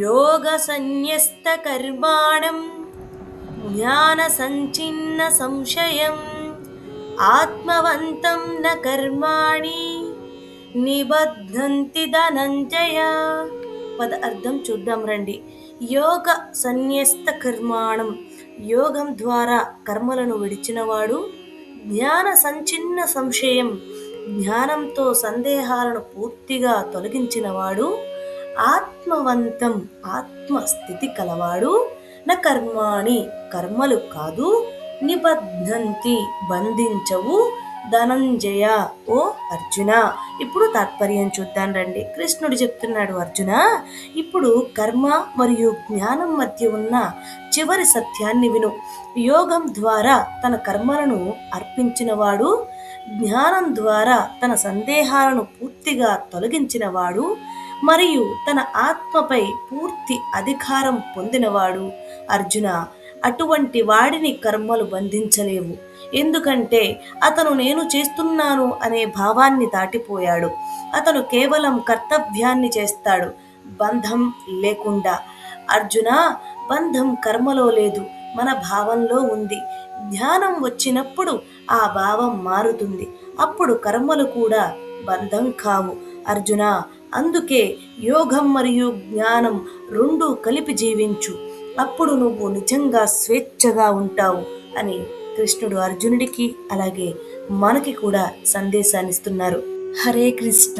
యోగ సన్యస్త కర్మాణం జ్ఞాన సంచిన్న సంశయం ఆత్మవంతం న కర్మాణి నిబధ్నంతి ధనంజయ. పద అర్థం చూద్దాం రండి. యోగ సన్యస్త కర్మాణం, యోగం ద్వారా కర్మలను విడిచినవాడు. జ్ఞాన సంచిన్న సంశయం, జ్ఞానంతో సందేహాలను పూర్తిగా తొలగించినవాడు. ఆత్మవంతం, ఆత్మస్థితి కలవాడు. న కర్మాణి, కర్మలు కాదు. నిబధ్నంతి, బంధించవు. ధనంజయ, ఓ అర్జున. ఇప్పుడు తాత్పర్యం చూద్దాం రండి. కృష్ణుడు చెప్తున్నాడు, అర్జున ఇప్పుడు కర్మ మరియు జ్ఞానం మధ్య ఉన్న చివరి సత్యాన్ని విను. యోగం ద్వారా తన కర్మలను అర్పించినవాడు, జ్ఞానం ద్వారా తన సందేహాలను పూర్తిగా తొలగించినవాడు, మరియు తన ఆత్మపై పూర్తి అధికారం పొందినవాడు. అర్జున, అటువంటి వాడిని కర్మలు బంధించలేవు. ఎందుకంటే అతను నేను చేస్తున్నాను అనే భావాన్ని దాటిపోయాడు. అతను కేవలం కర్తవ్యాన్ని చేస్తాడు, బంధం లేకుండా. అర్జున, బంధం కర్మలో లేదు, మన భావంలో ఉంది. జ్ఞానం వచ్చినప్పుడు ఆ భావం మారుతుంది. అప్పుడు కర్మలు కూడా బంధం కావు. అర్జున, అందుకే యోగం మరియు జ్ఞానం రెండూ కలిపి జీవించు. అప్పుడు నువ్వు నిజంగా స్వేచ్ఛగా ఉంటావు అని కృష్ణుడు అర్జునుడికి అలాగే మనకి కూడా సందేశాన్ని ఇస్తున్నారు. హరే కృష్ణ.